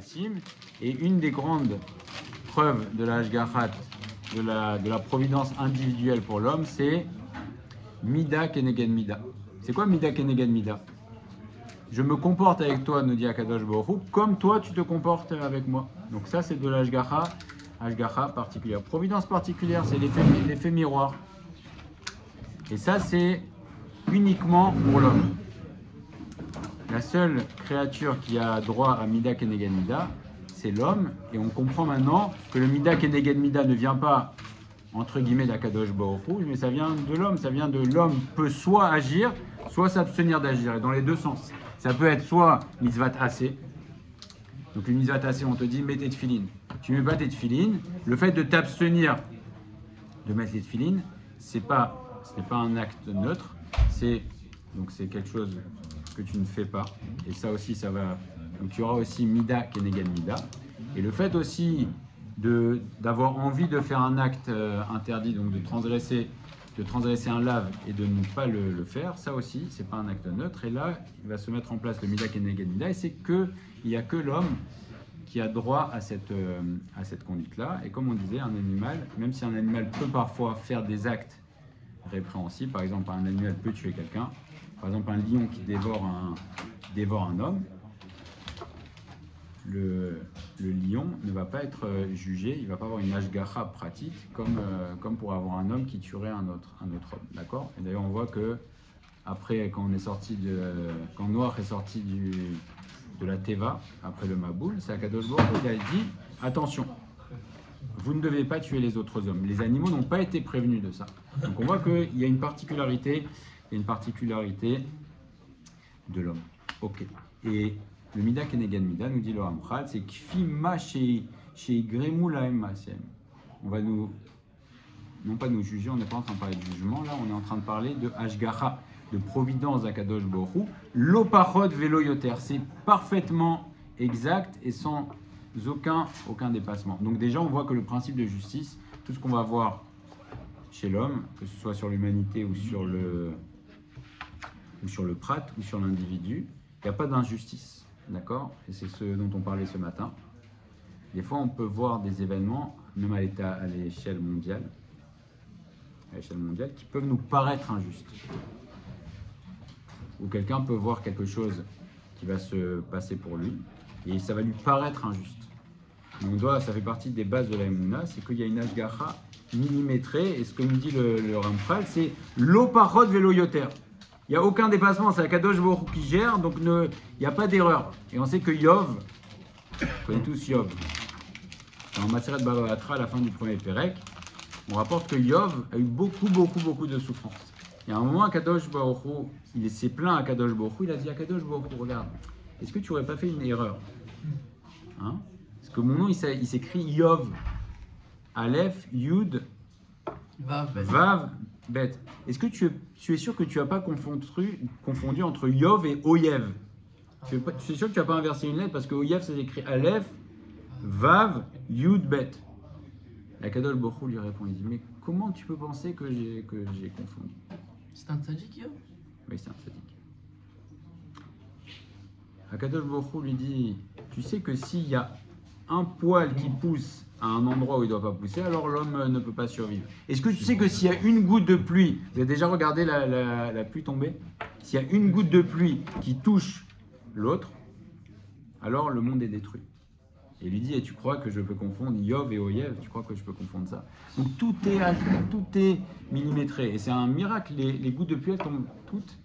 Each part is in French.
Maasim. Et une des grandes preuves de la Hashgachat, de la providence individuelle pour l'homme, c'est Mida Keneged Mida. C'est quoi Mida Keneged Mida? Je me comporte avec toi, nous dit Akadosh Baruch Hu, comme toi tu te comportes avec moi. Donc ça c'est de la Hashgacha particulière. Providence particulière, c'est l'effet miroir. Et ça c'est uniquement pour l'homme. La seule créature qui a droit à Mida Keneged Mida, c'est l'homme. Et on comprend maintenant que le Mida Keneged Mida ne vient pas, entre guillemets, d'Akadosh Baruch Hu, mais ça vient de l'homme. Ça vient de l'homme peut soit agir, soit s'abstenir d'agir. Et dans les deux sens. Ça peut être soit mitzvat assez. Donc une mitzvat assez, on te dit, mets tes tefilines. Tu ne mets pas tes tefilines. Le fait de t'abstenir de mettre les tefilines, ce n'est pas un acte neutre. C'est quelque chose que tu ne fais pas. Et ça aussi, ça va... Donc tu auras aussi Mida Keneged Mida. Et le fait aussi d'avoir envie de faire un acte interdit, donc de transgresser un lave et de ne pas le faire, ça aussi, c'est pas un acte neutre. Et là, il va se mettre en place le Mida Keneged Mida. Et c'est il n'y a que l'homme qui a droit à cette conduite-là. Et comme on disait, un animal, même si un animal peut parfois faire des actes répréhensibles, par exemple, un animal peut tuer quelqu'un, par exemple, un lion qui dévore un homme, le lion ne va pas être jugé, il ne va pas avoir une hashgacha pratique comme pour avoir un homme qui tuerait un autre homme, d'accord? Et d'ailleurs, on voit que après, quand Noach est sorti de la Teva, après le Maboul, c'est Akadosh Baruch Hu qui a dit attention, vous ne devez pas tuer les autres hommes. Les animaux n'ont pas été prévenus de ça. Donc on voit qu'il y a une particularité de l'homme. Ok. Et le Mida Keneged Mida, nous dit le Ramchal, c'est Kfi ma chez Gremou lahem Maasem. On va non pas nous juger, on n'est pas en train de parler de jugement, là on est en train de parler de Hashgacha, de providence d'Akadosh Baruch Hu, l'opachot velo yoter. C'est parfaitement exact et sans aucun dépassement. Donc déjà on voit que le principe de justice, tout ce qu'on va voir chez l'homme, que ce soit sur l'humanité ou sur le prat ou sur l'individu, il n'y a pas d'injustice. D'accord? Et c'est ce dont on parlait ce matin. Des fois, on peut voir des événements, même à l'échelle mondiale, qui peuvent nous paraître injustes. Ou quelqu'un peut voir quelque chose qui va se passer pour lui, et ça va lui paraître injuste. Ça fait partie des bases de la Emouna, c'est qu'il y a une hashgacha millimétrée, et ce que nous dit le Ramchal, c'est l'opachot velo yoter. Il n'y a aucun dépassement, c'est Akadosh Baruch Hu qui gère, donc il n'y a pas d'erreur. Et on sait que Yov, on connaît tous Yov, dans Maseret Bava Batra, à la fin du premier Pérec, on rapporte que Yov a eu beaucoup de souffrance. Il y a un moment, Akadosh Baruch Hu, il s'est plaint à Akadosh Baruch Hu, il a dit à Akadosh Baruch Hu, regarde, est-ce que tu n'aurais pas fait une erreur, hein? Parce que mon nom, il s'écrit Yov, Aleph, Yud, Vav, Bet. Est-ce que tu es sûr que tu n'as pas confondu entre Yov et Oyev? Tu es sûr que tu n'as pas inversé une lettre parce que Oyev, c'est écrit Aleph, Vav, Yud, Bet. Akadosh Baruch Hu lui répond, il dit, mais comment tu peux penser que j'ai confondu? C'est un tzaddik, Yov? Oui, c'est un tzaddik. Akadosh Baruch Hu lui dit, tu sais que s'il y a un poil qui pousse à un endroit où il ne doit pas pousser, alors l'homme ne peut pas survivre. Est-ce que tu sais que s'il y a une goutte de pluie, vous avez déjà regardé la pluie tomber? S'il y a une goutte de pluie qui touche l'autre, alors le monde est détruit. Et il lui dit, et tu crois que je peux confondre Yov et Oyev? Tu crois que je peux confondre ça? Donc tout est millimétré. Et c'est un miracle, les gouttes de pluie, elles tombent toutes.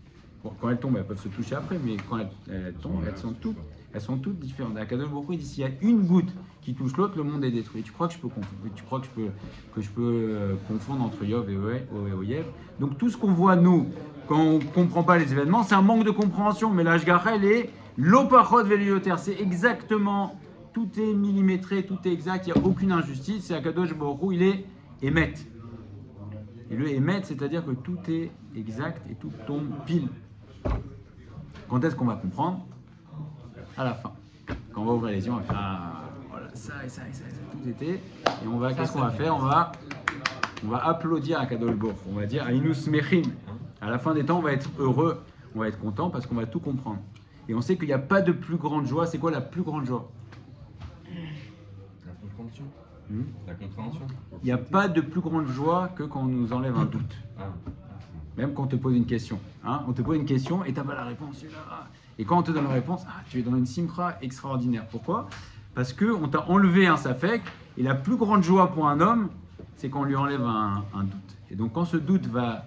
Bon, quand elles tombent, elles peuvent se toucher après, mais quand elles tombent, elles sont toutes différentes. Akadosh Baruch Hu, il dit, s'il y a une goutte qui touche l'autre, le monde est détruit. Tu crois que je peux confondre? Tu crois que je peux confondre entre Yov et Oyev? Donc tout ce qu'on voit, nous, quand on ne comprend pas les événements, c'est un manque de compréhension. Mais la Hashgacha, elle est l'opachot velo yoter. C'est exactement, tout est millimétré, tout est exact, il n'y a aucune injustice. C'est Akadosh Baruch Hu, il est émet. Et le émet, c'est-à-dire que tout est exact et tout tombe pile. Quand est-ce qu'on va comprendre? À la fin. Quand on va ouvrir les yeux, on va faire voilà, ça, tout était. Et qu'est-ce qu'on va faire? On va applaudir à Akadosh Baruch Hu. On va dire Ainus Mechim. À la fin des temps, on va être heureux, on va être content parce qu'on va tout comprendre. Et on sait qu'il n'y a pas de plus grande joie. C'est quoi la plus grande joie? La compréhension. Hmm. La compréhension. Il n'y a pas de plus grande joie que quand on nous enlève un doute. Ah. Même quand on te pose une question. Hein, on te pose une question et tu n'as pas la réponse. Et quand on te donne la réponse, tu es dans une simcha extraordinaire. Pourquoi? Parce qu'on t'a enlevé un safek. Et la plus grande joie pour un homme, c'est qu'on lui enlève un doute. Et donc quand ce doute va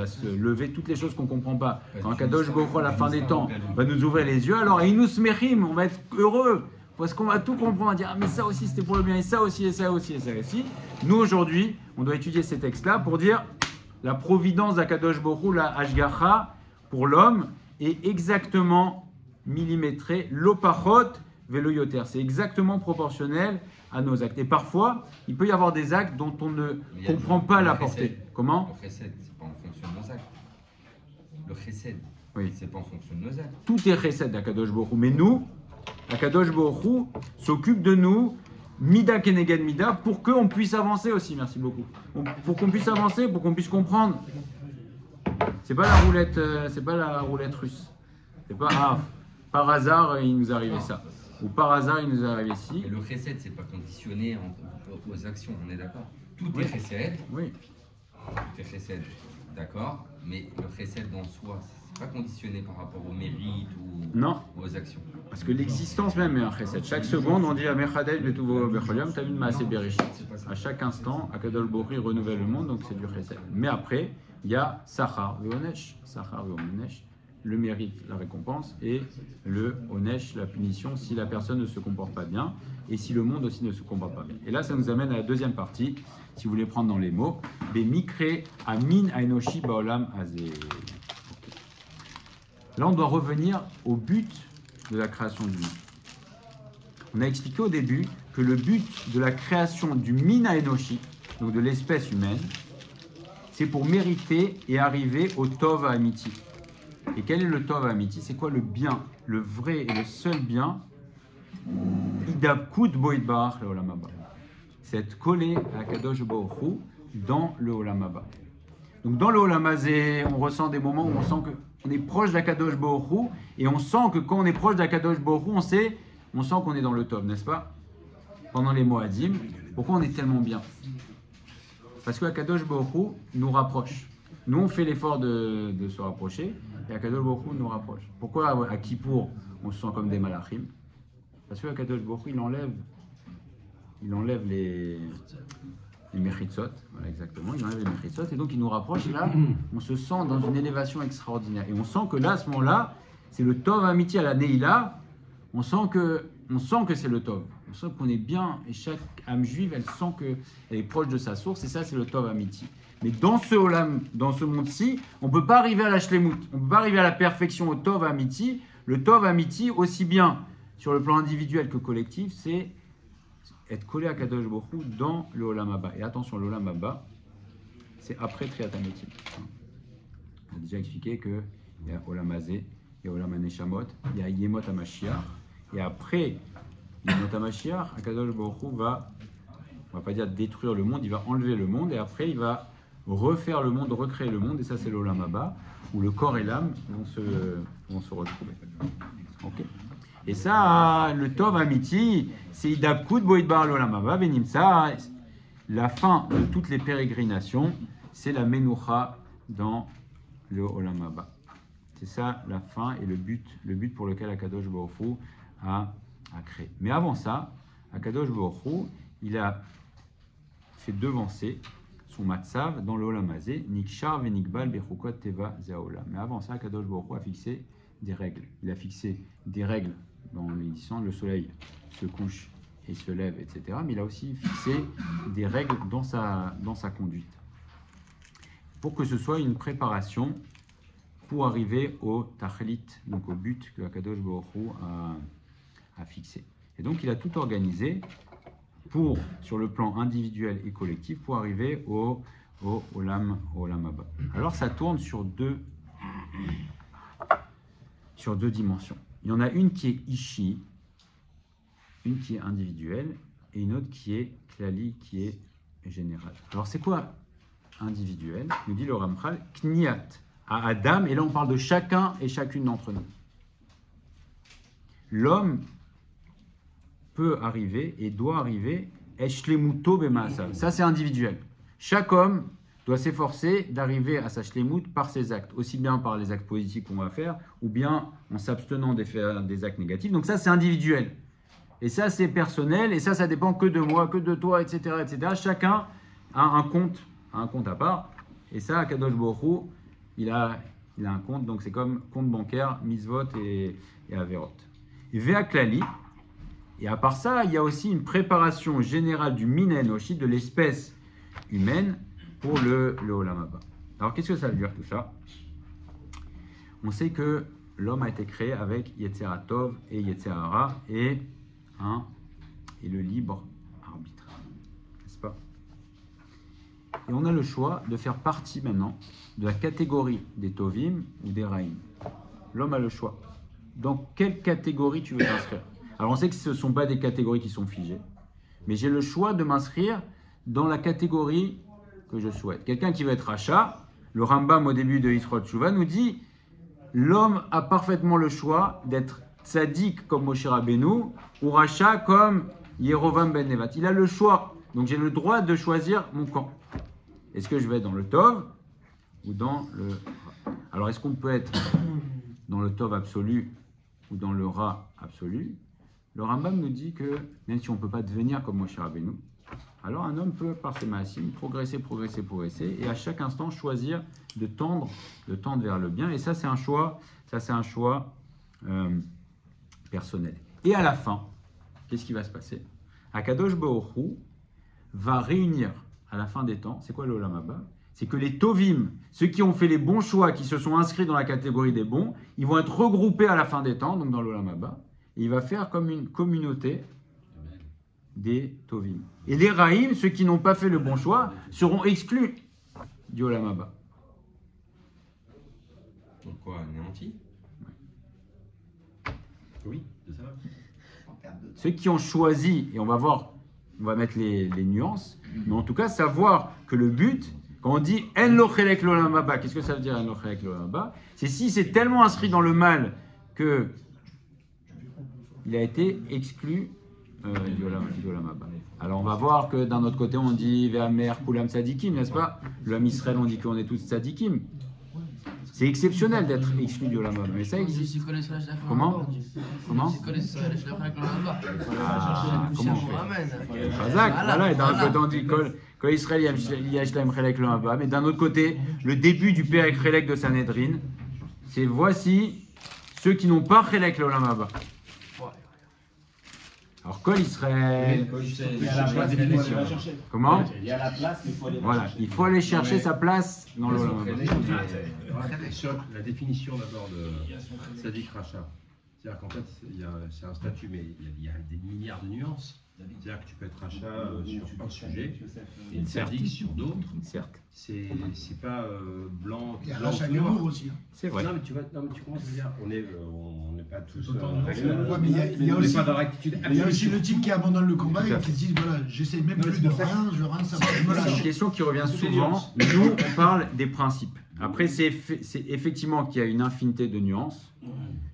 se lever, toutes les choses qu'on ne comprend pas, quand Kadosh Baruch Hu, à la fin des temps, va nous ouvrir les yeux, alors il nous smechim, on va être heureux. Parce qu'on va tout comprendre, on va dire, ah, mais ça aussi c'était pour le bien, et ça aussi, et ça aussi, et ça aussi. Nous aujourd'hui, on doit étudier ces textes-là pour dire la providence d'Akadosh Baruch Hu, la Hashgacha, pour l'homme, est exactement millimétrée, l'opachot velo yoter. C'est exactement proportionnel à nos actes. Et parfois, il peut y avoir des actes dont on ne comprend pas la portée. Comment? Le chesed, c'est pas en fonction de nos actes. Le chesed, oui, c'est pas en fonction de nos actes. Tout est chesed d'Akadosh Baruch Hu. Mais nous, Akadosh Baruch Hu s'occupe de nous, mida keneged mida, pour qu'on puisse avancer aussi. Merci beaucoup. Pour qu'on puisse avancer, pour qu'on puisse comprendre. C'est pas la roulette russe. C'est pas par hasard il nous est arrivé ça. Ou par hasard il nous est arrivé ci. Et le chesed, c'est pas conditionné aux actions, on est d'accord. Tout est chesed. Oui. Tout est chesed, d'accord. Mais le chesed en soi, c'est pas conditionné par rapport au mérite ou aux actions. Parce que l'existence même est un chesed. Chaque seconde, on dit Amechadej betuvo becholiam, t'as vu de Maaseh Bereshit. À chaque instant, Akadosh Baruch Hu renouvelle le monde, donc c'est du chesed. Mais après, il y a Sachar ve'onesh, le mérite, la récompense, et le onesh, la punition, si la personne ne se comporte pas bien, et si le monde aussi ne se comporte pas bien. Et là, ça nous amène à la deuxième partie, si vous voulez prendre dans les mots, Bemikre amin aenoshi baolam azeh. Là, on doit revenir au but de la création du monde. On a expliqué au début que le but de la création du min aenoshi, donc de l'espèce humaine, c'est pour mériter et arriver au Tov Amiti. Et quel est le Tov Amiti? C'est quoi le bien, le vrai et le seul bien? Idabkut Boïd Barach le Olam Haba. C'est être collé à Kadosh Baruch Hu dans le Olam Haba. Donc dans le Olam Hazé, on ressent des moments où on sent qu'on est proche d'Akadosh Baruch Hu, et on sent que quand on est proche d'Akadosh Baruch Hu, on sent qu'on est dans le Tov, n'est-ce pas? Pendant les Moadim, pourquoi on est tellement bien? Parce que Akadosh Baruch Hu nous rapproche. Nous, on fait l'effort de se rapprocher, et Akadosh Baruch Hu nous rapproche. Pourquoi à Kippour, on se sent comme des malachim? Parce que Akadosh Baruch Hu, il enlève les mechitzot, voilà exactement, il enlève les mechitzot, et donc il nous rapproche, et là, on se sent dans une élévation extraordinaire. Et on sent que là, à ce moment-là, c'est le Tov Amiti à la Neila, on sent que c'est le Tov. On sent qu'on est bien, et chaque âme juive, elle sent qu'elle est proche de sa source, et ça, c'est le Tov Amiti. Mais dans ce Olam, dans ce monde-ci, on ne peut pas arriver à la Shlemut, on ne peut pas arriver à la perfection au Tov Amiti. Le Tov Amiti, aussi bien sur le plan individuel que collectif, c'est être collé à Kadosh Baruch Hu dans le Olam Haba. Et attention, le Olam Haba, c'est après Triat HaMetim. On a déjà expliqué qu'il y a Olam Hazé, il y a Olam HaNeshamot, il y a Yemot HaMashiach, et après Yemot HaMashiach, Kadosh Baruch Hu va, on ne va pas dire détruire le monde, il va enlever le monde, et après il va refaire le monde, recréer le monde, et ça c'est le Olam Haba, où le corps et l'âme vont se retrouver. Ok. Et ça, le Tov Amiti, c'est Idabkut Boïd Bar l'Olam Haba, Venimsa, la fin de toutes les pérégrinations, c'est la Menoucha dans le Olam Haba. C'est ça la fin et le but pour lequel Akadosh Baruch Hu a créé. Mais avant ça, Akadosh Baruch Hu, il a fait devancer son matzav dans le Olam Hazé, Nikshar Venikbal Bechukot Teva Zeolam. Mais avant ça, Akadosh Baruch Hu a fixé des règles. Il a fixé des règles dans l'édition, le soleil se couche et se lève, etc. Mais il a aussi fixé des règles dans sa conduite. Pour que ce soit une préparation pour arriver au tachlit, donc au but que Akadosh Baruch Hu a fixé. Et donc il a tout organisé sur le plan individuel et collectif, pour arriver au Olam Haba. Alors ça tourne sur deux dimensions. Il y en a une qui est Ishi, une qui est individuelle, et une autre qui est Klali, qui est générale. Alors c'est quoi individuel? Nous dit le Ramchal, Kniat à Adam, et là on parle de chacun et chacune d'entre nous. L'homme peut arriver et doit arriver, Eshlemuto Bemasa. Ça, c'est individuel. Chaque homme doit s'efforcer d'arriver à sa shlemut par ses actes, aussi bien par les actes positifs qu'on va faire, ou bien en s'abstenant de faire des actes négatifs. Donc ça, c'est individuel. Et ça, c'est personnel, et ça dépend que de moi, que de toi, etc. etc. Chacun a un compte à part. Et ça, Kadosh Baruch Hu, il a un compte, donc c'est comme compte bancaire, mitzvot et averot. Ve'aklali, et à part ça, il y a aussi une préparation générale du minen aussi, de l'espèce humaine, pour le Olam Haba. Alors, qu'est-ce que ça veut dire tout ça? On sait que l'homme a été créé avec Yetzera Tov et Yetzera Hara et le libre arbitre, n'est-ce pas? Et on a le choix de faire partie maintenant de la catégorie des Tovim ou des Raïm. L'homme a le choix. Dans quelle catégorie tu veux t'inscrire? Alors, on sait que ce ne sont pas des catégories qui sont figées, mais j'ai le choix de m'inscrire dans la catégorie que je souhaite. Quelqu'un qui veut être Racha, le Rambam au début de Yisrod Tshuva nous dit l'homme a parfaitement le choix d'être tzaddik comme Moshe Rabbeinu ou Racha comme Yerovam ben Nevat. Il a le choix, donc j'ai le droit de choisir mon camp. Est-ce que je vais être dans le Tov ou dans le Ra? Alors est-ce qu'on peut être dans le Tov absolu ou dans le Ra absolu? Le Rambam nous dit que même si on ne peut pas devenir comme Moshe Rabbeinu, alors un homme peut, par ses maasim, progresser, et à chaque instant choisir de tendre vers le bien. Et ça, c'est un choix, personnel. Et à la fin, qu'est-ce qui va se passer? Akadosh Baruch Hu va réunir à la fin des temps, c'est quoi le Olam Haba? C'est que les Tovim, ceux qui ont fait les bons choix, qui se sont inscrits dans la catégorie des bons, ils vont être regroupés à la fin des temps, donc dans l'Olam Haba, et il va faire comme une communauté des Tovim. Et les Raïm, ceux qui n'ont pas fait le bon choix, seront exclus du Olam Haba. Donc quoi, anéanti? Oui, c'est ça. Ceux qui ont choisi, et on va voir, on va mettre les nuances, mais en tout cas, savoir que le but, quand on dit En lo chelek l'Olam Haba, qu'est-ce que ça veut dire En lo chelek l'Olam Haba? C'est si c'est tellement inscrit dans le mal que il a été exclu du Olam Haba. Alors on va voir que d'un autre côté on dit Ve'amer Kulam Tzadikim, n'est-ce pas? L'homme Israël, on dit qu'on est tous Tzadikim. C'est exceptionnel d'être exclu du Olam Haba, mais ça existe. Comment? Comment? Voilà, et d'un autre côté on dit Kol Israël Yashlaim Chelek L'Olam Haba, mais d'un autre côté, le début du Perek Chelek de Sanhedrin, c'est voici ceux qui n'ont pas Chelek L'Olam Haba. Alors, Kol Israël, comment? Il y a la place, mais il faut aller voilà, il faut aller chercher sa place dans le Olam Haba. Sur la définition d'abord de Tzadik Racha, c'est-à-dire qu'en fait, c'est un statut, mais il y a des milliards de nuances. C'est-à-dire que tu peux être Racha sur un sujet et Tzadik sur d'autres. Certes. C'est pas blanc. Il y a Racha Gamour aussi. C'est vrai. Non, mais tu commences à dire, on n'est pas tous. Ouais, mais il y a aussi, pas dans la rectitude. il y a aussi le type qui abandonne le combat et qui se dit voilà, j'essaie même plus de rien, je veux rien savoir, je me C'est une lâche. question qui revient souvent. Nous, on parle des principes. Après, c'est effectivement qu'il y a une infinité de nuances.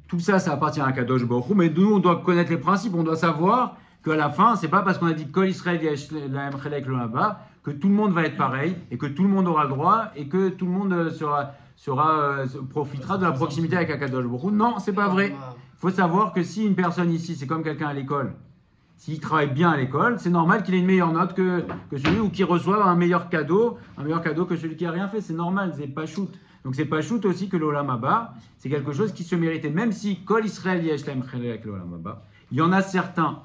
Tout ça, ça appartient à Kadosh Baruch Hu, mais nous, on doit connaître les principes. On doit savoir qu'à la fin, c'est pas parce qu'on a dit Kol Israël Yashlaim Chelek L'Olam Haba que tout le monde va être pareil et que tout le monde aura le droit et que tout le monde profitera de la proximité avec Akadosh Baruch Hu. Non, c'est pas vrai. Il faut savoir que si une personne ici, c'est comme quelqu'un à l'école, s'il travaille bien à l'école, c'est normal qu'il ait une meilleure note que celui ou qu'il reçoive un meilleur cadeau que celui qui a rien fait. C'est normal, c'est pas shoot. Donc c'est pas shoot aussi que l'Olam Haba, c'est quelque chose qui se méritait. Même si Kol Israël Yashlaim Chelek L'Olam Haba, il y en a certains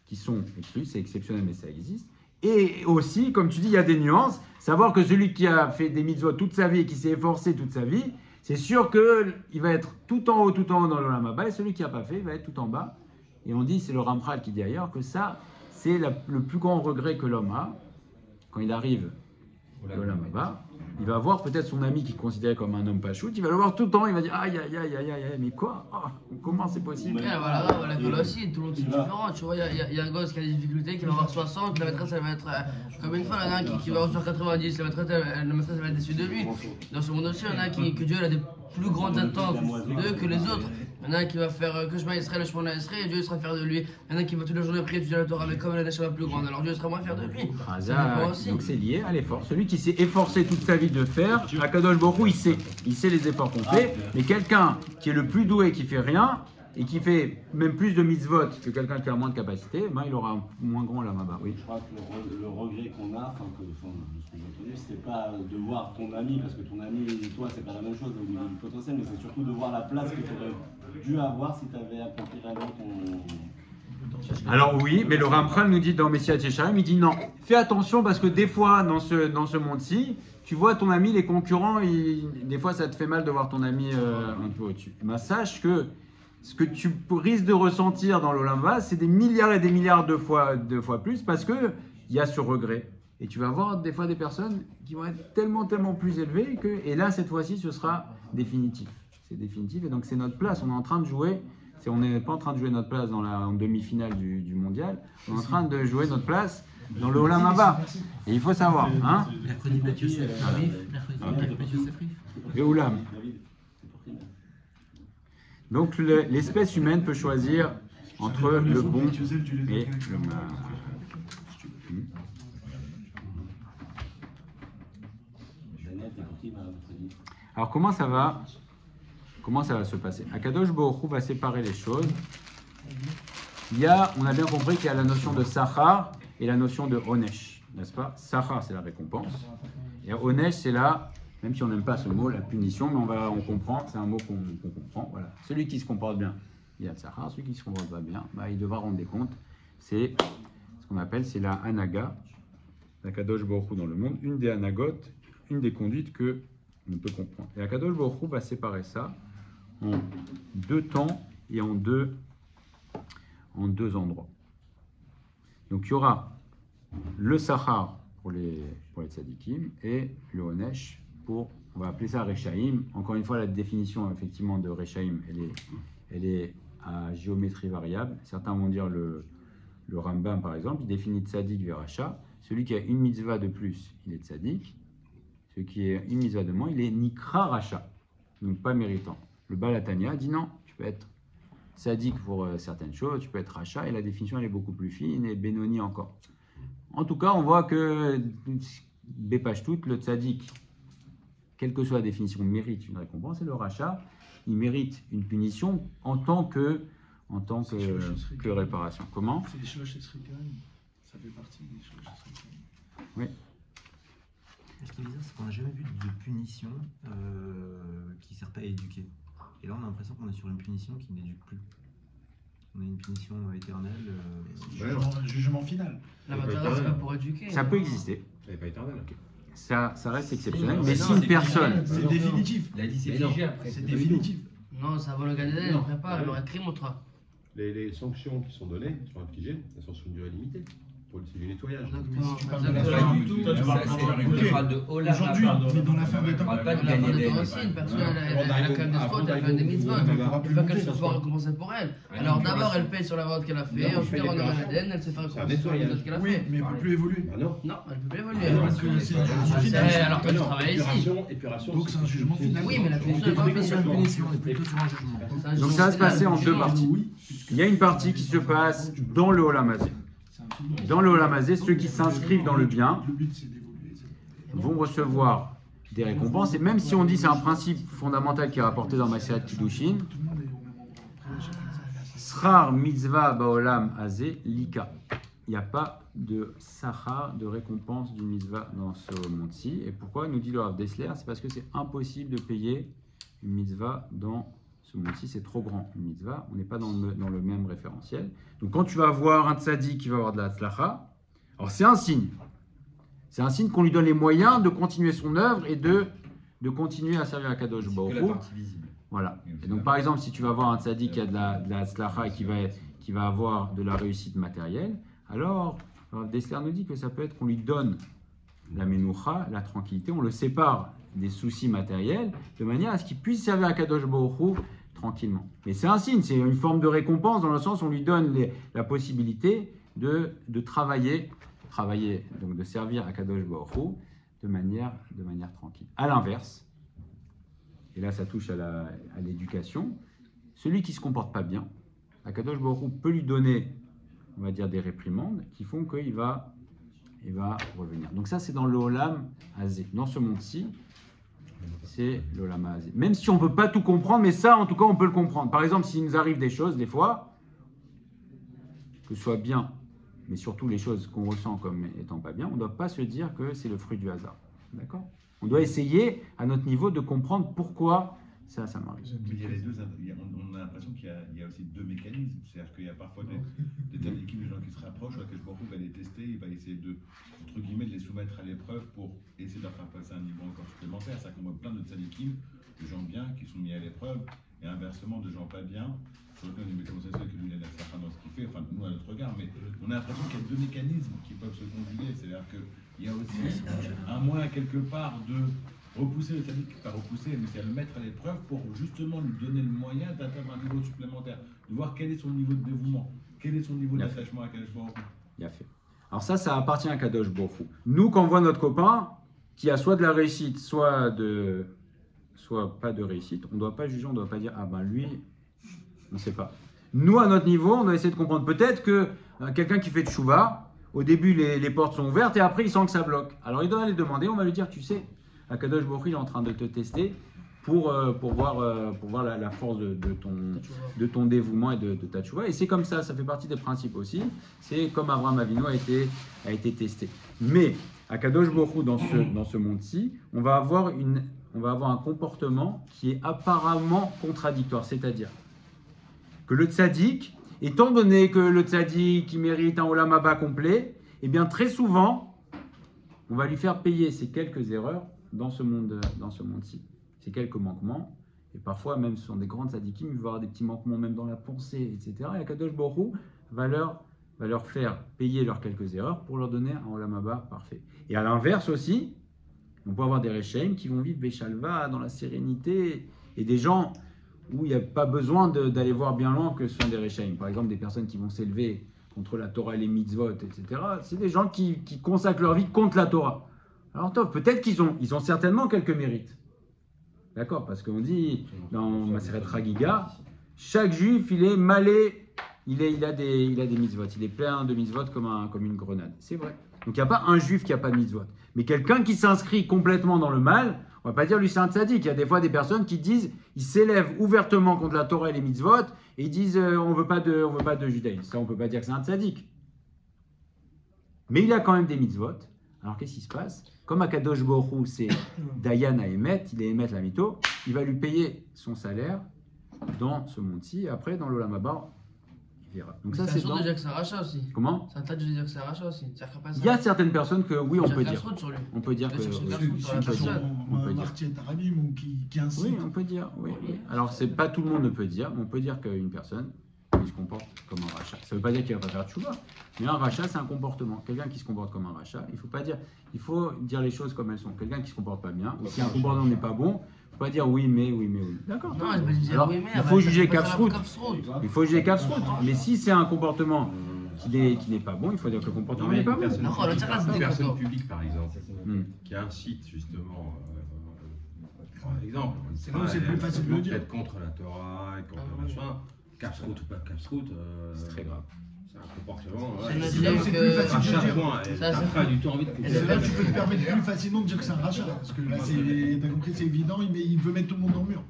qui sont exclus, c'est exceptionnel mais ça existe. Et aussi, comme tu dis, il y a des nuances. Savoir que celui qui a fait des mitzvot toute sa vie et qui s'est efforcé toute sa vie, c'est sûr qu'il va être tout en haut dans l'Olam Haba, et celui qui n'a pas fait, il va être tout en bas. Et on dit, c'est le Ramchal qui dit ailleurs, que ça, c'est le plus grand regret que l'homme a, quand il arrive au Olam Haba. Il va voir peut-être son ami qui est considéré comme un homme pas shoot, il va le voir tout le temps, il va dire aïe aïe aïe aïe aïe, mais quoi? Comment c'est possible? Voilà, l'école aussi, tout le monde c'est différent, tu vois, il y a un gosse qui a des difficultés, qui va avoir 60, la maîtresse elle va être comme une fois, il y en a un qui va avoir 90, la maîtresse elle va être déçue de lui. Dans ce monde aussi, il y en a que Dieu a des plus grandes attentes d'eux que les autres. Il y en a un qui va faire que Shema Israël, le Shemona Israël, et Dieu sera fier de lui. Il y en a qui va toute la journée prier, étudier la Torah, mais comme la Neshama plus grande, alors Dieu sera moins fier de lui. Donc c'est lié à l'effort. Celui qui s'est efforcé toute sa vie de faire, Akadosh Baruch Hu, il sait les efforts qu'on fait, mais quelqu'un qui est le plus doué, qui fait rien, et qui fait même plus de mitzvot que quelqu'un qui a moins de capacité, ben, il aura un moins grand lama-ba. Oui. Je crois que le regret qu'on a, de ce que j'ai entendu, c'est pas de voir ton ami, parce que ton ami et toi, c'est pas la même chose au niveau du potentiel, mais c'est surtout de voir la place que tu aurais dû avoir si tu avais accompli réellement ton. Alors oui, mais le Ramchal nous dit dans Messiah Yesharim, il dit non, fais attention parce que des fois dans ce monde-ci, tu vois ton ami, les concurrents, des fois ça te fait mal de voir ton ami un peu au-dessus. Ben, sache que ce que tu risques de ressentir dans l'Olam Haba, c'est des milliards et des milliards de fois plus parce qu'il y a ce regret. Et tu vas voir des fois des personnes qui vont être tellement plus élevées et là, cette fois-ci, ce sera définitif. C'est définitif et donc c'est notre place. On est en train de jouer, on n'est pas en train de jouer notre place en demi-finale du mondial, on est en train de jouer notre place dans le Olam Haba. Et il faut savoir. Hein, mercredi, Mathieu Sefri. Et Olam. Donc l'espèce humaine peut choisir entre le bon et le mal. Alors comment ça va se passer? Akadosh Baruch Hu va séparer les choses. On a bien compris qu'il y a la notion de Sachar et la notion de Onesh, n'est-ce pas? Sachar, c'est la récompense. Et Onesh, c'est même si on n'aime pas ce mot, la punition, mais on comprend, c'est un mot qu'on comprend. Voilà. Celui qui se comporte bien, il y a le Sahara. Celui qui ne se comporte pas bien, il devra rendre des comptes. C'est ce qu'on appelle, c'est la Anaga, la Kadosh Baruch Hu dans le monde, une des Anagotes, une des conduites que on peut comprendre. Et la Kadosh Baruch Hu va séparer ça en 2 temps et en deux endroits. Donc il y aura le Sahar pour les tzadikim et le Onesh on va appeler ça Rechaim. Encore une fois, la définition effectivement de Rechaim, elle est à géométrie variable. Certains vont dire le Rambam par exemple, il définit Tzadik Veracha. Celui qui a une mitzvah de plus, il est Tzadik. Celui qui a une mitzvah de moins, il est Nikra Racha, donc pas méritant. Le Baal HaTanya dit non, tu peux être Tzadik pour certaines choses, tu peux être Racha, et la définition elle est beaucoup plus fine, et Benoni encore. En tout cas, on voit que Bepashtout, le Tzadik, quelle que soit la définition, mérite une récompense, et le rachat, il mérite une punition en tant que réparation. Comment? C'est les Shlosh Esrikaim, ça fait partie des Shlosh Esrikaim. Oui. Ce qui est bizarre, c'est qu'on n'a jamais vu de punition qui ne sert pas à éduquer. Et là, on a l'impression qu'on est sur une punition qui n'éduque plus. On a une punition éternelle. Jugement final. La matérielle, c'est pas pour éduquer. Ça peut exister. Elle n'est pas éternelle. Okay. Ça reste exceptionnel, mais si une personne... C'est définitif. Il a dit c'est figé après. C'est définitif. Non, ça va le Gan Eden, il prépare, il aura écrit montra. Les sanctions qui sont données sont infligées, elles sont sur une durée limitée. C'est du nettoyage. Tu parles On parle de Olam. Aujourd'hui, mais dans la fin des temps, On parle pas de La Gan fin de Eden. temps aussi, une personne, elle a quand même des fautes, elle a quand même des mitzvot. Il faut qu'elle se soit récompensée pour elle. Alors d'abord, elle paye sur la vente qu'elle a fait, ensuite elle rentre dans Gan Eden, elle se fait récompenser sur les autres qu'elle a oui, fait. mais elle ne peut plus évoluer. Ah non. Non, elle ne peut plus évoluer. Alors Alors toi, tu travailles ici. Donc c'est un jugement final. Oui, mais la punition n'est pas faite sur une punition. On est plutôt sur un jugement. Donc ça va se passer en 2 parties. Il y a une partie qui se passe dans le Olam Hazé. Dans le Olam Hazé, ceux qui s'inscrivent dans le bien vont recevoir des récompenses. Et même si on dit c'est un principe fondamental qui est rapporté dans Maserat Kiddushin, Srar mitzvah baolam hazé lika. Il n'y a pas de sachar, de récompense du mitzvah dans ce monde-ci. Et pourquoi nous dit le Rav Dessler? C'est parce que c'est impossible de payer une mitzvah dans ce monde-ci, c'est trop grand, une mitzvah. On n'est pas dans le même référentiel. Donc quand tu vas voir un tzaddik qui va avoir de la tzlacha, alors c'est un signe. C'est un signe qu'on lui donne les moyens de continuer son œuvre et de continuer à servir à Kadosh Baruch Hu. Voilà. Et donc par exemple, si tu vas voir un tzaddik qui a de la tzlacha et qui va avoir de la réussite matérielle, alors Dessler nous dit que ça peut être qu'on lui donne la menoucha, la tranquillité, on le sépare des soucis matériels de manière à ce qu'il puisse servir à Kadosh Baruch Hu tranquillement. Mais c'est un signe, c'est une forme de récompense dans le sens où on lui donne la possibilité de travailler, donc de servir à Kadosh Baruch Hu de manière tranquille. À l'inverse, et là ça touche à l'éducation, celui qui ne se comporte pas bien, Akadosh Baruch Hu peut lui donner, on va dire, des réprimandes qui font qu'il va revenir. Donc ça, c'est dans le Olam Hazé. Dans ce monde-ci, c'est le Olam Hazé. Même si on ne peut pas tout comprendre, mais ça, en tout cas, on peut le comprendre. Par exemple, s'il nous arrive des choses, des fois, que ce soit bien, mais surtout les choses qu'on ressent comme étant pas bien, on ne doit pas se dire que c'est le fruit du hasard. D'accord ? On doit essayer, à notre niveau, de comprendre pourquoi ça m'arrive. Il y a les deux, on a l'impression qu'il y a aussi deux mécanismes. C'est-à-dire qu'il y a parfois des tzadikim, des gens qui se rapprochent, que Baruch va les tester, il va essayer de, entre guillemets, de les soumettre à l'épreuve pour essayer de leur faire passer un niveau encore supplémentaire. C'est-à-dire qu'on voit plein de tzadikim, de gens bien qui sont mis à l'épreuve, et inversement de gens pas bien, sur lesquels on dit mais comment ça se fait que lui il a la dans ce qu'il fait, enfin nous à notre regard, mais on a l'impression qu'il y a deux mécanismes qui peuvent se conjuguer. C'est-à-dire qu'il y a aussi un moyen quelque part de repousser le tzaddik, pas repousser, mais c'est à le mettre à l'épreuve pour justement lui donner le moyen d'atteindre un niveau supplémentaire, de voir quel est son niveau de dévouement, quel est son niveau d'attachement à Kadosh Baruch Hu. Bien fait. Alors ça appartient à Kadosh Baruch Hu. Nous, quand on voit notre copain qui a soit de la réussite, soit pas de réussite, on ne doit pas juger, on ne doit pas dire « Ah ben lui, on ne sait pas ». Nous, à notre niveau, on doit essayer de comprendre. Peut-être que quelqu'un qui fait de tchouva, au début, les portes sont ouvertes et après, il sent que ça bloque. Alors, il doit aller demander, on va lui dire « Tu sais, Akadosh Baruch Hu est en train de te tester pour voir la force de ton dévouement et de ta tchouva. » Et c'est comme ça fait partie des principes aussi. C'est comme Abraham Avinu a été testé. Mais, Akadosh Baruch Hu, dans ce monde-ci, on va avoir un comportement qui est apparemment contradictoire. C'est-à-dire que le tzaddik, étant donné que le tzaddik qui mérite un olam haba complet, eh bien très souvent, on va lui faire payer ses quelques erreurs dans ce monde-ci. Ces quelques manquements, et parfois même ce sont des grands tzaddikim, il va y avoir des petits manquements même dans la pensée, etc. Et Akadosh Baruch Hu va leur faire payer leurs quelques erreurs pour leur donner un olam haba parfait. Et à l'inverse aussi, on peut avoir des Rechaim qui vont vivre Béchalva dans la sérénité, et des gens où il n'y a pas besoin d'aller voir bien loin que ce sont des Rechaim. Par exemple, des personnes qui vont s'élever contre la Torah et les mitzvot, etc. C'est des gens qui consacrent leur vie contre la Torah. Alors, peut-être qu'ils ont certainement quelques mérites. D'accord ? Parce qu'on dit dans Maseret Chagiga, chaque juif, il est malé, il a des mitzvot. Il est plein de mitzvot comme une grenade. C'est vrai. Donc, il n'y a pas un juif qui n'a pas de mitzvot. Mais quelqu'un qui s'inscrit complètement dans le mal, on ne va pas dire lui c'est un tzaddik. Il y a des fois des personnes qui disent, ils s'élèvent ouvertement contre la Torah et les mitzvot, et ils disent on ne veut pas de judaïsme. Ça, on ne peut pas dire que c'est un tzaddik. Mais il a quand même des mitzvot. Alors qu'est-ce qui se passe ? Comme Akadosh Baruch Hu, c'est Dayan à Emet, il est Emet la Mito, il va lui payer son salaire dans ce monde-ci, et après dans l'Olam Haba, il verra. Donc ça, c'est sûr de dire que c'est un rachat aussi. Comment ? C'est un tas de dire que c'est un rachat aussi. Il y a certaines personnes que oui, on peut dire. On peut dire que ceux qui sont Martiet Arabim ou qui incitent. Oui, on peut dire. Oui. Alors, c'est pas tout le monde ne peut dire, mais on peut dire qu'une personne qui se comporte comme un rachat. Ça ne veut pas dire qu'il ne va pas faire de tchouva, mais un rachat, c'est un comportement. Quelqu'un qui se comporte comme un rachat, il faut dire les choses comme elles sont. Quelqu'un qui ne se comporte pas bien, ou si un comportement n'est pas bon, il ne faut pas dire oui, mais. D'accord. Non, alors, oui, mais, il faut juger Kafsrout. Il faut juger Kafsrout. Mais si c'est un comportement qui n'est pas bon, il faut dire que le comportement n'est pas bon. Une personne publique, par exemple, qui incite justement, par exemple, c'est plus facile de dire. Être contre la Torah, et contre le machin, Kafsrout ou pas Kafsrout, c'est très grave. C'est un comportement. C'est plus facile de dire. T'as pas du tout envie de couper. Là, tu peux te permettre plus facilement de dire que c'est un rachat. Parce que là, t'as compris, c'est évident, mais il veut mettre tout le monde dans le mur.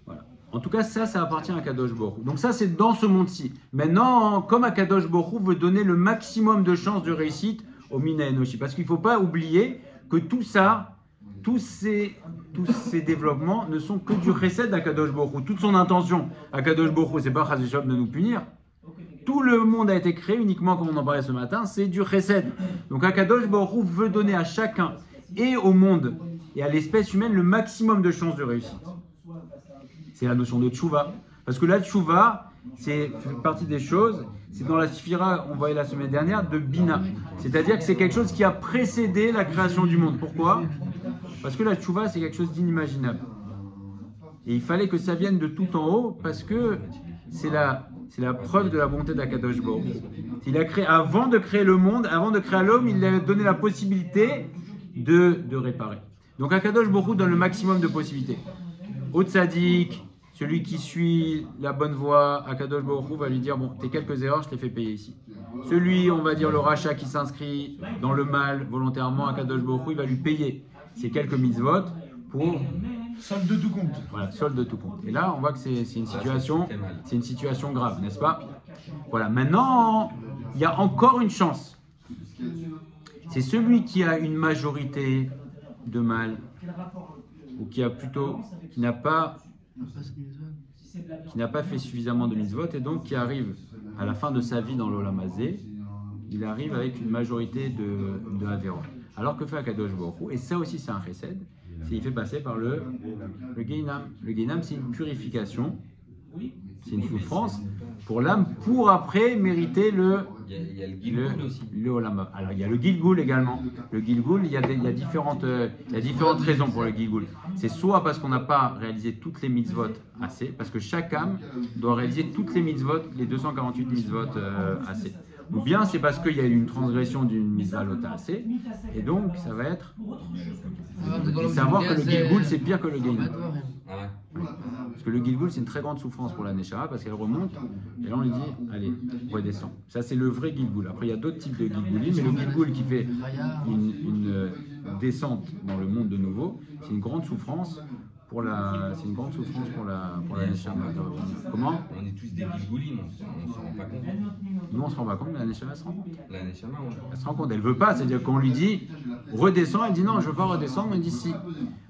Voilà. En tout cas, ça appartient à Kadosh Baruch Hu. Donc ça, c'est dans ce monde-ci. Maintenant, comme Akadosh Baruch Hu veut donner le maximum de chances de réussite au Mina Enoshi. Parce qu'il ne faut pas oublier que tout ça, tous ces développements ne sont que du chesed d'Akadosh Baruch Hu. Toute son intention, Akadosh Baruch Hu, c'est pas Chas v'Shalom de nous punir. Tout le monde a été créé uniquement, comme on en parlait ce matin, c'est du chesed. Donc Akadosh Baruch Hu veut donner à chacun et au monde et à l'espèce humaine le maximum de chances de réussite. C'est la notion de tchouva. Parce que la tchouva, c'est fait partie des choses, c'est dans la Sphira, on voyait la semaine dernière, de Bina. C'est-à-dire que c'est quelque chose qui a précédé la création du monde. Pourquoi ? Parce que la tchouva, c'est quelque chose d'inimaginable. Et il fallait que ça vienne de tout en haut, parce que c'est la preuve de la bonté d'Akadosh Baruch Hu. Il a créé, avant de créer le monde, avant de créer l'homme, il a donné la possibilité de réparer. Donc Akadosh Baruch Hu donne le maximum de possibilités. Au tzaddik, Celui qui suit la bonne voie, Akadosh Baruch Hu va lui dire, bon, tes quelques erreurs, je t'ai fait payer ici. Celui, on va dire, le rachat qui s'inscrit dans le mal volontairement, Akadosh Baruch Hu, il va lui payer ces quelques mitzvot pour... Solde de tout compte. Voilà, solde de tout compte. Et là, on voit que c'est une situation grave, n'est-ce pas? Voilà, maintenant, il y a encore une chance. C'est celui qui a une majorité de mal, ou qui n'a pas fait suffisamment de mitzvot, et donc qui arrive à la fin de sa vie dans l'Olam Hazé, il arrive avec une majorité de Averot. Alors que fait Akadosh Baruch Hu, et ça aussi c'est un chesed, il fait passer par le Geinam. Le Geinam, c'est une purification, c'est une souffrance pour l'âme, pour après mériter le Gilgul aussi. Alors il y a le Gilgul également. Le Gilgul, il y a différentes raisons pour le Gilgul. C'est soit parce qu'on n'a pas réalisé toutes les mitzvot assez, parce que chaque âme doit réaliser toutes les mitzvot, les 248 mitzvot assez. Ou bien c'est parce qu'il y a eu une transgression d'une mitzvah lota assez, et donc ça va être... Et savoir que le Gilgul c'est pire que le Geinam. Parce que le Gilgul c'est une très grande souffrance pour la Neshama, parce qu'elle remonte, et là on lui dit, allez, redescends. Ça c'est le vrai Gilgul. Après il y a d'autres types de Gilgulim, mais le Gilgul qui fait une descente dans le monde de nouveau, c'est une grande souffrance pour la Neshama. Comment? On est tous des Gilgulim, on ne s'en rend pas compte. Nous on se rend pas compte, mais la Neshama se rend compte. La Neshama, ouais. Elle se rend compte, elle veut pas, c'est-à-dire qu'on lui dit redescends, elle dit non, je veux pas redescendre, elle dit si.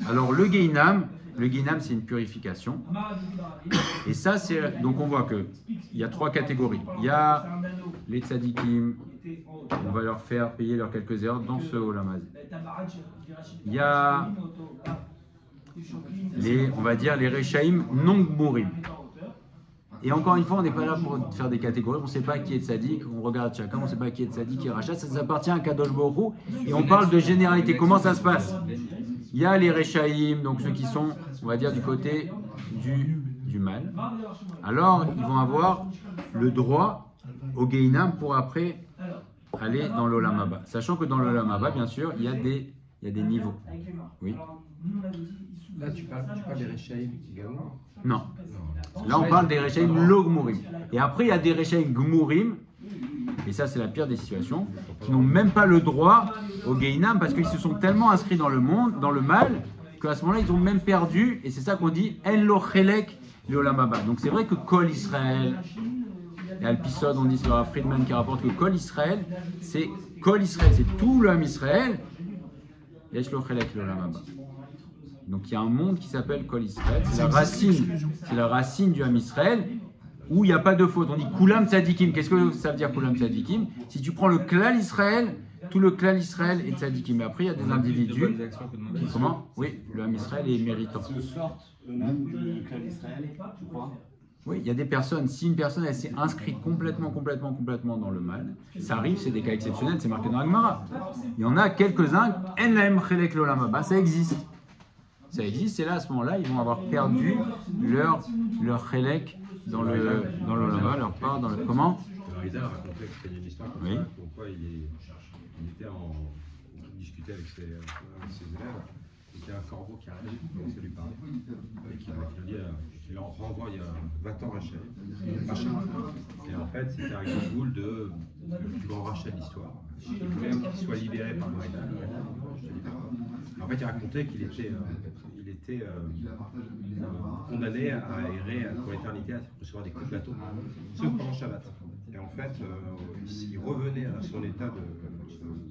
Alors le Geinam c'est une purification. Et ça c'est, donc on voit que il y a trois catégories. Il y a les tzadikim, on va leur faire payer leurs quelques erreurs dans ce Olam Hazé. Il y a on va dire les Rechaim non gmurim. Et encore une fois, on n'est pas là pour faire des catégories, on ne sait pas qui est tzadik, on regarde chacun, on ne sait pas qui est tzadik, qui est rachat, ça appartient à Kadosh Baruch Hu, et on parle de généralité. Comment ça se passe? Il y a les Rechaim, donc ceux qui sont, on va dire, du côté du mal. Alors, ils vont avoir le droit au Geinam pour après aller dans l'Olam Haba. Sachant que dans l'Olam Haba, bien sûr, il y a des niveaux. Oui. Là, tu parles des Rechaim également? Non. Là, on parle des Rechaim lo gmurim. Et après, il y a des Rechaim gmurim, et ça, c'est la pire des situations, qui n'ont même pas le droit au Geinam parce qu'ils se sont tellement inscrits dans le monde, dans le mal, qu'à ce moment-là, ils ont même perdu, et c'est ça qu'on dit En lo chelek le olam haba. Donc, c'est vrai que Kol Israël, et Alpisod, on dit c'est Rav Friedman qui rapporte que Kol Israël, c'est tout l'homme Israël, et Yesh lo chelek le olam haba. Donc il y a un monde qui s'appelle Kol Israël, c'est la racine du Ham Israël, où il n'y a pas de faute. On dit Kulam Tzadikim. Qu'est-ce que ça veut dire Kulam Tzadikim? Si tu prends le klal Israël, tout le klal Israël est Tzadikim. Mais après il y a des individus qui, comment? Oui, le Ham Israël est méritant. Se sortent eux-mêmes du klal Israël, tu crois? Oui, il y a des personnes, si une personne elle s'est inscrite complètement dans le mal, ça arrive, c'est des cas exceptionnels, c'est marqué dans la Gemara. Il y en a quelques-uns, En lahem chelek l'olam haba, ça existe. Ça existe, et là, à ce moment-là, ils vont avoir perdu leur chélek dans l'Olam Haba, leur part dans le... Comment? Rida racontait que c'était une histoire comme ça, pourquoi il discutait avec ses élèves, et qu'il y a un corbeau qui arrive, qui commence à lui parler, et qui leur renvoie il y a 20 ans Rachel. Et en fait, c'était un Gilgul du plus grand rachat de l'histoire. Il voulait qu'il soit libéré par le Rida. En fait, il racontait qu'il était condamné à errer pour l'éternité, à recevoir des coups de bateau, sauf pendant Shabbat. Et en fait, il revenait à son état de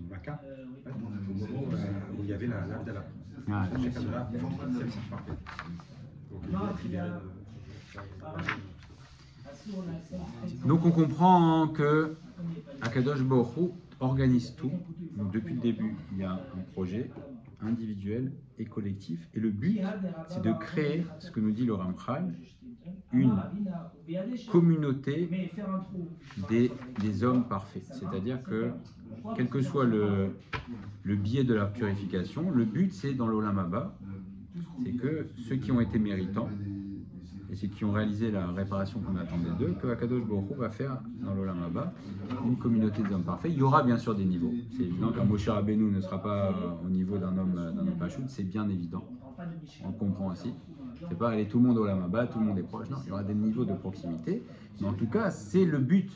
Maca, au moment où il y avait l'Avdala. Chaque Avdala, celle-ci parfaite. Donc on comprend que Akadosh Baruch Hu organise tout. Donc depuis le début, il y a un projet individuel et collectif. Et le but, c'est de créer, ce que nous dit le Ramchal, une communauté des hommes parfaits. C'est-à-dire que, quel que soit le biais de la purification, le but, c'est dans l'Olam Haba, c'est que ceux qui ont été méritants, et ceux qui ont réalisé la réparation qu'on attendait d'eux, que Akadosh Baruch Hu va faire dans l'Olam Haba une communauté des hommes parfaits. Il y aura bien sûr des niveaux. C'est évident qu'un Moshe Rabbeinu ne sera pas au niveau d'un homme pachout, c'est bien évident. On le comprend aussi. C'est pas aller tout le monde au Lamaba, tout le monde est proche. Non, il y aura des niveaux de proximité. Mais en tout cas, c'est le but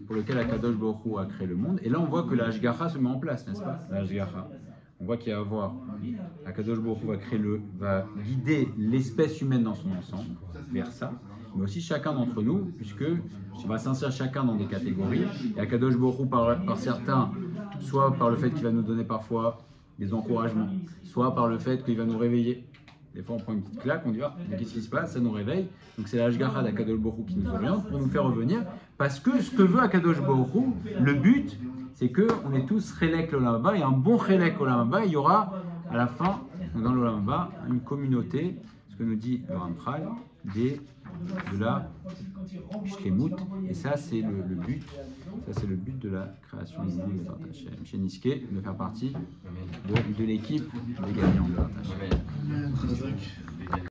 pour lequel Akadosh Baruch Hu a créé le monde. Et là, on voit que la Hashgacha se met en place, n'est-ce pas? La Hashgacha. On voit qu'il va y avoir, Akadosh Baruch Hu va guider l'espèce humaine dans son ensemble vers ça, mais aussi chacun d'entre nous, puisque on va s'inscrire chacun dans des catégories. Et Akadosh Baruch Hu, par certains, soit par le fait qu'il va nous donner parfois des encouragements, soit par le fait qu'il va nous réveiller. Des fois, on prend une petite claque, on dit ah, qu'est-ce qui se passe? Ça nous réveille. Donc, c'est la Hashgacha d'Akadosh Baruch Hu qui nous oriente pour nous faire revenir. Parce que ce que veut Akadosh Baruch Hu, le but, c'est qu'on est tous Chelek l'Olam Haba. Et un bon Chelek l'Olam Haba, il y aura à la fin, dans l'Olam Haba, une communauté, ce que nous dit le Ramchal, de la Shlemut. Et ça, c'est le but. Ça, c'est le but de la création du monde de Hashem. Chez Niske, de faire partie de l'équipe des gagnants de Hashem.